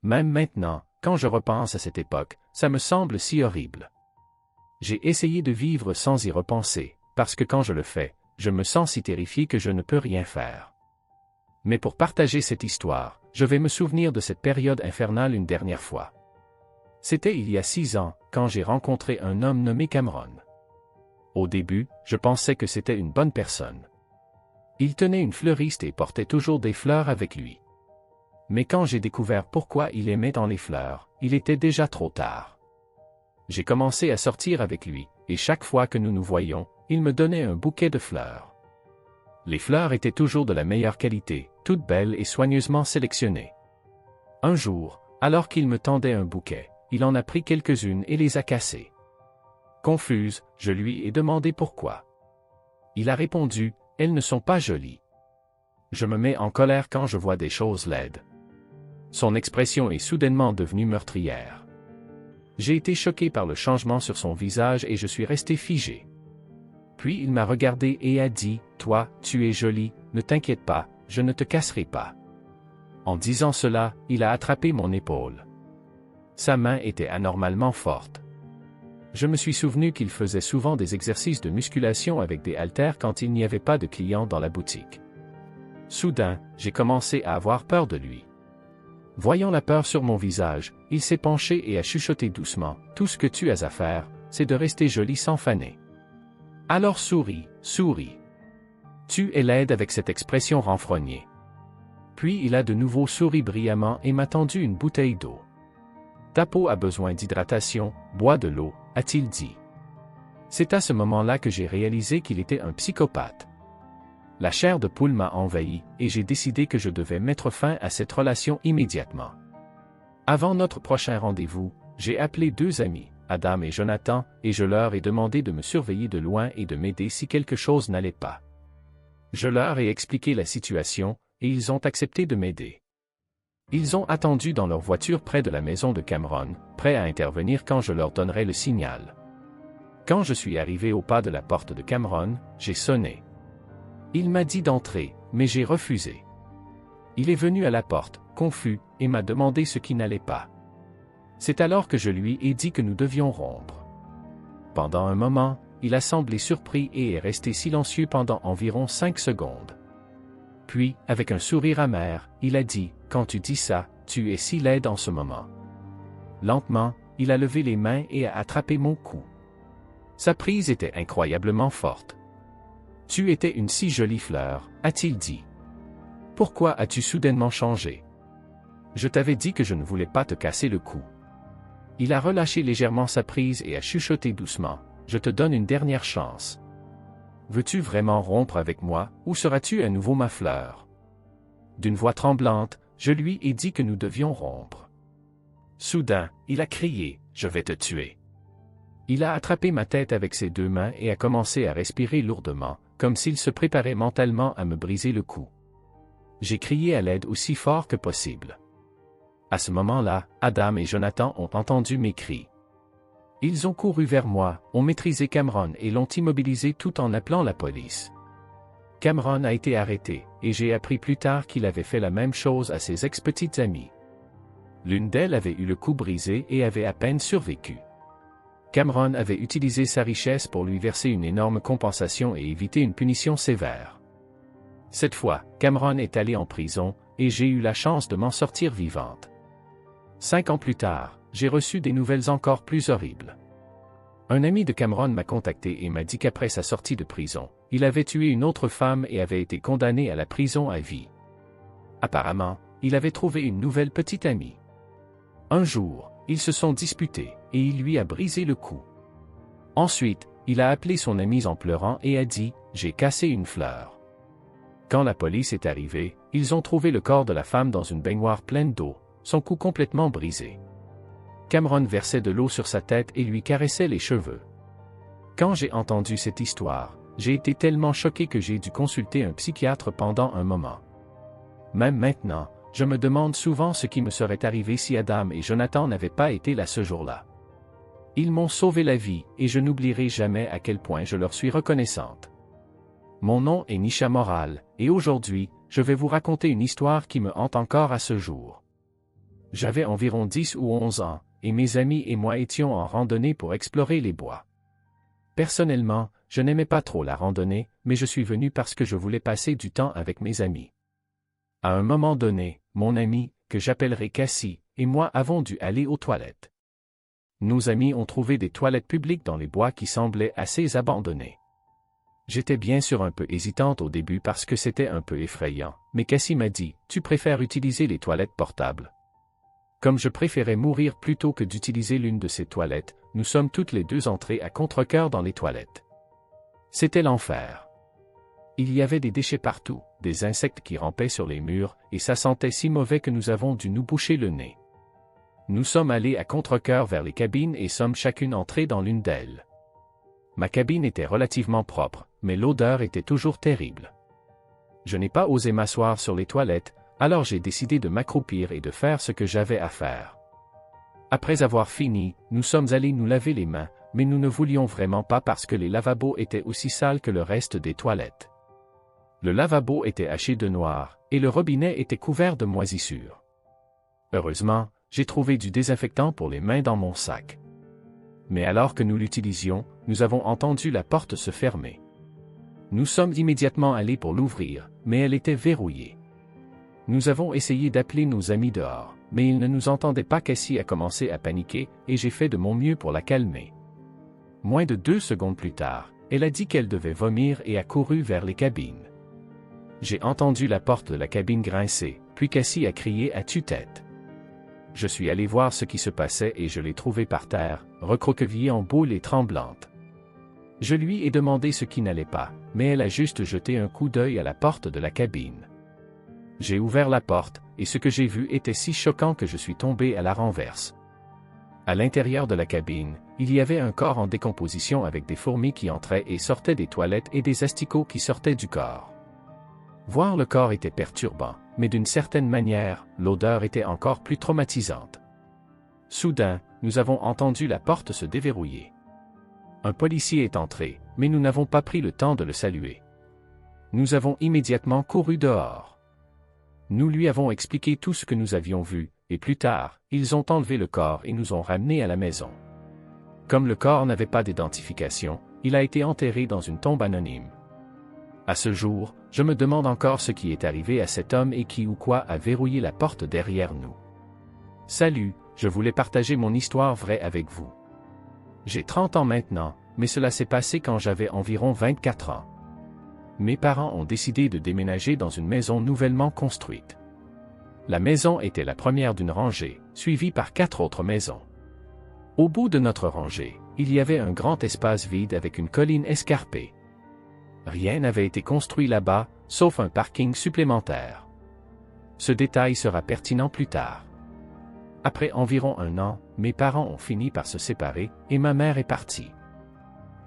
Même maintenant, quand je repense à cette époque, ça me semble si horrible. J'ai essayé de vivre sans y repenser, parce que quand je le fais, je me sens si terrifié que je ne peux rien faire. Mais pour partager cette histoire, je vais me souvenir de cette période infernale une dernière fois. C'était il y a 6 ans, quand j'ai rencontré un homme nommé Cameron. Au début, je pensais que c'était une bonne personne. Il tenait une fleuriste et portait toujours des fleurs avec lui. Mais quand j'ai découvert pourquoi il aimait tant les fleurs, il était déjà trop tard. J'ai commencé à sortir avec lui, et chaque fois que nous nous voyions, il me donnait un bouquet de fleurs. Les fleurs étaient toujours de la meilleure qualité, toutes belles et soigneusement sélectionnées. Un jour, alors qu'il me tendait un bouquet, il en a pris quelques-unes et les a cassées. Confuse, je lui ai demandé pourquoi. Il a répondu, « Elles ne sont pas jolies. » Je me mets en colère quand je vois des choses laides. Son expression est soudainement devenue meurtrière. J'ai été choqué par le changement sur son visage et je suis resté figé. Puis il m'a regardé et a dit, « Toi, tu es jolie, ne t'inquiète pas, je ne te casserai pas. » En disant cela, il a attrapé mon épaule. Sa main était anormalement forte. Je me suis souvenu qu'il faisait souvent des exercices de musculation avec des haltères quand il n'y avait pas de clients dans la boutique. Soudain, j'ai commencé à avoir peur de lui. Voyant la peur sur mon visage, il s'est penché et a chuchoté doucement, « Tout ce que tu as à faire, c'est de rester jolie sans faner. Alors souris, souris. Tu es laide » avec cette expression renfrognée. Puis il a de nouveau souri brillamment et m'a tendu une bouteille d'eau. « Ta peau a besoin d'hydratation, bois de l'eau » a-t-il dit. C'est à ce moment-là que j'ai réalisé qu'il était un psychopathe. La chair de poule m'a envahi, et j'ai décidé que je devais mettre fin à cette relation immédiatement. Avant notre prochain rendez-vous, j'ai appelé 2 amis, Adam et Jonathan, et je leur ai demandé de me surveiller de loin et de m'aider si quelque chose n'allait pas. Je leur ai expliqué la situation, et ils ont accepté de m'aider. Ils ont attendu dans leur voiture près de la maison de Cameron, prêts à intervenir quand je leur donnerais le signal. Quand je suis arrivé au pas de la porte de Cameron, j'ai sonné. Il m'a dit d'entrer, mais j'ai refusé. Il est venu à la porte, confus, et m'a demandé ce qui n'allait pas. C'est alors que je lui ai dit que nous devions rompre. Pendant un moment, il a semblé surpris et est resté silencieux pendant environ 5 secondes. Puis, avec un sourire amer, il a dit, « Quand tu dis ça, tu es si laide en ce moment. » Lentement, il a levé les mains et a attrapé mon cou. Sa prise était incroyablement forte. « Tu étais une si jolie fleur, » a-t-il dit. « Pourquoi as-tu soudainement changé? Je t'avais dit que je ne voulais pas te casser le cou. » Il a relâché légèrement sa prise et a chuchoté doucement, « Je te donne une dernière chance. Veux-tu vraiment rompre avec moi, ou seras-tu à nouveau ma fleur? » D'une voix tremblante, je lui ai dit que nous devions rompre. Soudain, il a crié, « Je vais te tuer. » Il a attrapé ma tête avec ses 2 mains et a commencé à respirer lourdement, comme s'il se préparait mentalement à me briser le cou. J'ai crié à l'aide aussi fort que possible. À ce moment-là, Adam et Jonathan ont entendu mes cris. Ils ont couru vers moi, ont maîtrisé Cameron et l'ont immobilisé tout en appelant la police. Cameron a été arrêté, et j'ai appris plus tard qu'il avait fait la même chose à ses ex-petites amies. L'une d'elles avait eu le cou brisé et avait à peine survécu. Cameron avait utilisé sa richesse pour lui verser une énorme compensation et éviter une punition sévère. Cette fois, Cameron est allé en prison, et j'ai eu la chance de m'en sortir vivante. 5 ans plus tard, j'ai reçu des nouvelles encore plus horribles. Un ami de Cameron m'a contacté et m'a dit qu'après sa sortie de prison, il avait tué une autre femme et avait été condamné à la prison à vie. Apparemment, il avait trouvé une nouvelle petite amie. Un jour, ils se sont disputés, et il lui a brisé le cou. Ensuite, il a appelé son amie en pleurant et a dit, « J'ai cassé une fleur. » Quand la police est arrivée, ils ont trouvé le corps de la femme dans une baignoire pleine d'eau, son cou complètement brisé. Cameron versait de l'eau sur sa tête et lui caressait les cheveux. Quand j'ai entendu cette histoire, j'ai été tellement choqué que j'ai dû consulter un psychiatre pendant un moment. Même maintenant, je me demande souvent ce qui me serait arrivé si Adam et Jonathan n'avaient pas été là ce jour-là. Ils m'ont sauvé la vie, et je n'oublierai jamais à quel point je leur suis reconnaissante. Mon nom est Nisha Moral, et aujourd'hui, je vais vous raconter une histoire qui me hante encore à ce jour. J'avais environ 10 ou 11 ans, et mes amis et moi étions en randonnée pour explorer les bois. Personnellement, je n'aimais pas trop la randonnée, mais je suis venu parce que je voulais passer du temps avec mes amis. À un moment donné, mon ami, que j'appellerai Cassie, et moi avons dû aller aux toilettes. Nos amis ont trouvé des toilettes publiques dans les bois qui semblaient assez abandonnés. J'étais bien sûr un peu hésitante au début parce que c'était un peu effrayant, mais Cassie m'a dit « Tu préfères utiliser les toilettes portables ?» Comme je préférais mourir plutôt que d'utiliser l'une de ces toilettes, nous sommes toutes les deux entrées à contre-cœur dans les toilettes. C'était l'enfer. Il y avait des déchets partout, des insectes qui rampaient sur les murs, et ça sentait si mauvais que nous avons dû nous boucher le nez. Nous sommes allés à contre-cœur vers les cabines et sommes chacune entrées dans l'une d'elles. Ma cabine était relativement propre, mais l'odeur était toujours terrible. Je n'ai pas osé m'asseoir sur les toilettes, alors j'ai décidé de m'accroupir et de faire ce que j'avais à faire. Après avoir fini, nous sommes allés nous laver les mains, mais nous ne voulions vraiment pas parce que les lavabos étaient aussi sales que le reste des toilettes. Le lavabo était haché de noir, et le robinet était couvert de moisissures. Heureusement, j'ai trouvé du désinfectant pour les mains dans mon sac. Mais alors que nous l'utilisions, nous avons entendu la porte se fermer. Nous sommes immédiatement allés pour l'ouvrir, mais elle était verrouillée. Nous avons essayé d'appeler nos amis dehors, mais ils ne nous entendaient pas. Cassie a commencé à paniquer, et j'ai fait de mon mieux pour la calmer. Moins de 2 secondes plus tard, elle a dit qu'elle devait vomir et a couru vers les cabines. J'ai entendu la porte de la cabine grincer, puis Cassie a crié à tue-tête. Je suis allé voir ce qui se passait et je l'ai trouvée par terre, recroquevillée en boule et tremblante. Je lui ai demandé ce qui n'allait pas, mais elle a juste jeté un coup d'œil à la porte de la cabine. J'ai ouvert la porte, et ce que j'ai vu était si choquant que je suis tombé à la renverse. À l'intérieur de la cabine, il y avait un corps en décomposition avec des fourmis qui entraient et sortaient des toilettes et des asticots qui sortaient du corps. Voir le corps était perturbant, mais d'une certaine manière, l'odeur était encore plus traumatisante. Soudain, nous avons entendu la porte se déverrouiller. Un policier est entré, mais nous n'avons pas pris le temps de le saluer. Nous avons immédiatement couru dehors. Nous lui avons expliqué tout ce que nous avions vu, et plus tard, ils ont enlevé le corps et nous ont ramenés à la maison. Comme le corps n'avait pas d'identification, il a été enterré dans une tombe anonyme. À ce jour, je me demande encore ce qui est arrivé à cet homme et qui ou quoi a verrouillé la porte derrière nous. Salut, je voulais partager mon histoire vraie avec vous. J'ai 30 ans maintenant, mais cela s'est passé quand j'avais environ 24 ans. Mes parents ont décidé de déménager dans une maison nouvellement construite. La maison était la première d'une rangée, suivie par 4 autres maisons. Au bout de notre rangée, il y avait un grand espace vide avec une colline escarpée. Rien n'avait été construit là-bas, sauf un parking supplémentaire. Ce détail sera pertinent plus tard. Après environ 1 an, mes parents ont fini par se séparer, et ma mère est partie.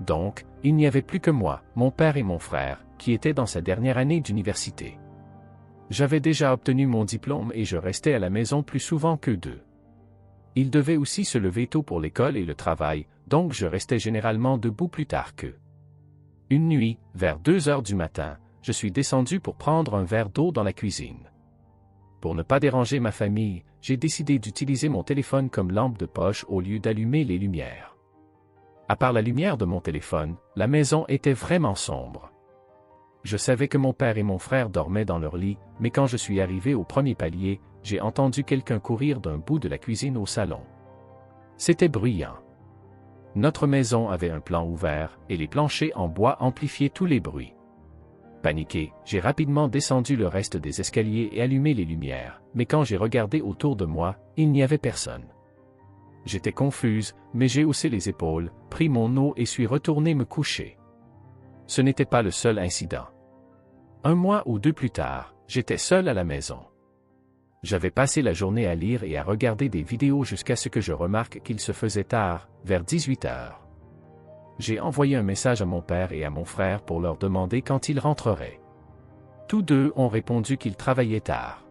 Donc, il n'y avait plus que moi, mon père et mon frère, qui étaient dans sa dernière année d'université. J'avais déjà obtenu mon diplôme et je restais à la maison plus souvent qu'eux deux. Ils devaient aussi se lever tôt pour l'école et le travail, donc je restais généralement debout plus tard qu'eux. Une nuit, vers 2 heures du matin, je suis descendu pour prendre un verre d'eau dans la cuisine. Pour ne pas déranger ma famille, j'ai décidé d'utiliser mon téléphone comme lampe de poche au lieu d'allumer les lumières. À part la lumière de mon téléphone, la maison était vraiment sombre. Je savais que mon père et mon frère dormaient dans leur lit, mais quand je suis arrivé au premier palier, j'ai entendu quelqu'un courir d'un bout de la cuisine au salon. C'était bruyant. Notre maison avait un plan ouvert, et les planchers en bois amplifiaient tous les bruits. Paniqué, j'ai rapidement descendu le reste des escaliers et allumé les lumières, mais quand j'ai regardé autour de moi, il n'y avait personne. J'étais confuse, mais j'ai haussé les épaules, pris mon eau et suis retourné me coucher. Ce n'était pas le seul incident. 1 mois ou 2 plus tard, j'étais seul à la maison. J'avais passé la journée à lire et à regarder des vidéos jusqu'à ce que je remarque qu'il se faisait tard, vers 18 heures. J'ai envoyé un message à mon père et à mon frère pour leur demander quand ils rentreraient. Tous deux ont répondu qu'ils travaillaient tard.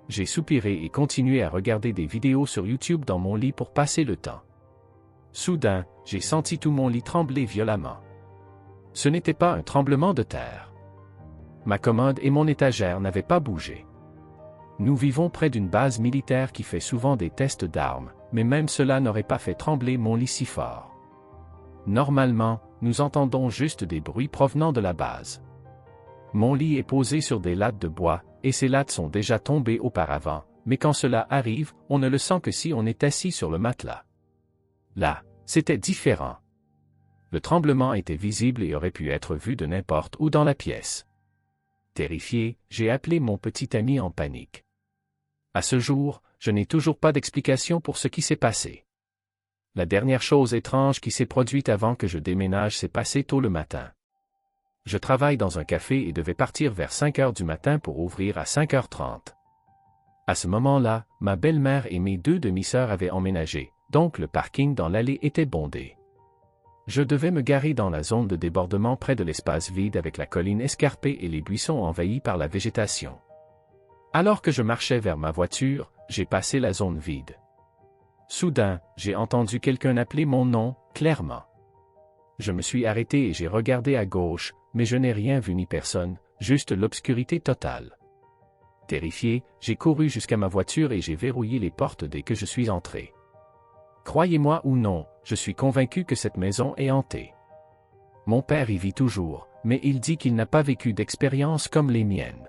J'ai soupiré et continué à regarder des vidéos sur YouTube dans mon lit pour passer le temps. Soudain, j'ai senti tout mon lit trembler violemment. Ce n'était pas un tremblement de terre. Ma commode et mon étagère n'avaient pas bougé. Nous vivons près d'une base militaire qui fait souvent des tests d'armes, mais même cela n'aurait pas fait trembler mon lit si fort. Normalement, nous entendons juste des bruits provenant de la base. Mon lit est posé sur des lattes de bois, et ces lattes sont déjà tombées auparavant, mais quand cela arrive, on ne le sent que si on est assis sur le matelas. Là, c'était différent. Le tremblement était visible et aurait pu être vu de n'importe où dans la pièce. Terrifié, j'ai appelé mon petit ami en panique. À ce jour, je n'ai toujours pas d'explication pour ce qui s'est passé. La dernière chose étrange qui s'est produite avant que je déménage s'est passée tôt le matin. Je travaille dans un café et devais partir vers 5 heures du matin pour ouvrir à 5h30. À ce moment-là, ma belle-mère et mes 2 demi-sœurs avaient emménagé, donc le parking dans l'allée était bondé. Je devais me garer dans la zone de débordement près de l'espace vide avec la colline escarpée et les buissons envahis par la végétation. Alors que je marchais vers ma voiture, j'ai passé la zone vide. Soudain, j'ai entendu quelqu'un appeler mon nom, clairement. Je me suis arrêté et j'ai regardé à gauche, mais je n'ai rien vu ni personne, juste l'obscurité totale. Terrifié, j'ai couru jusqu'à ma voiture et j'ai verrouillé les portes dès que je suis entré. Croyez-moi ou non, je suis convaincu que cette maison est hantée. Mon père y vit toujours, mais il dit qu'il n'a pas vécu d'expérience comme les miennes.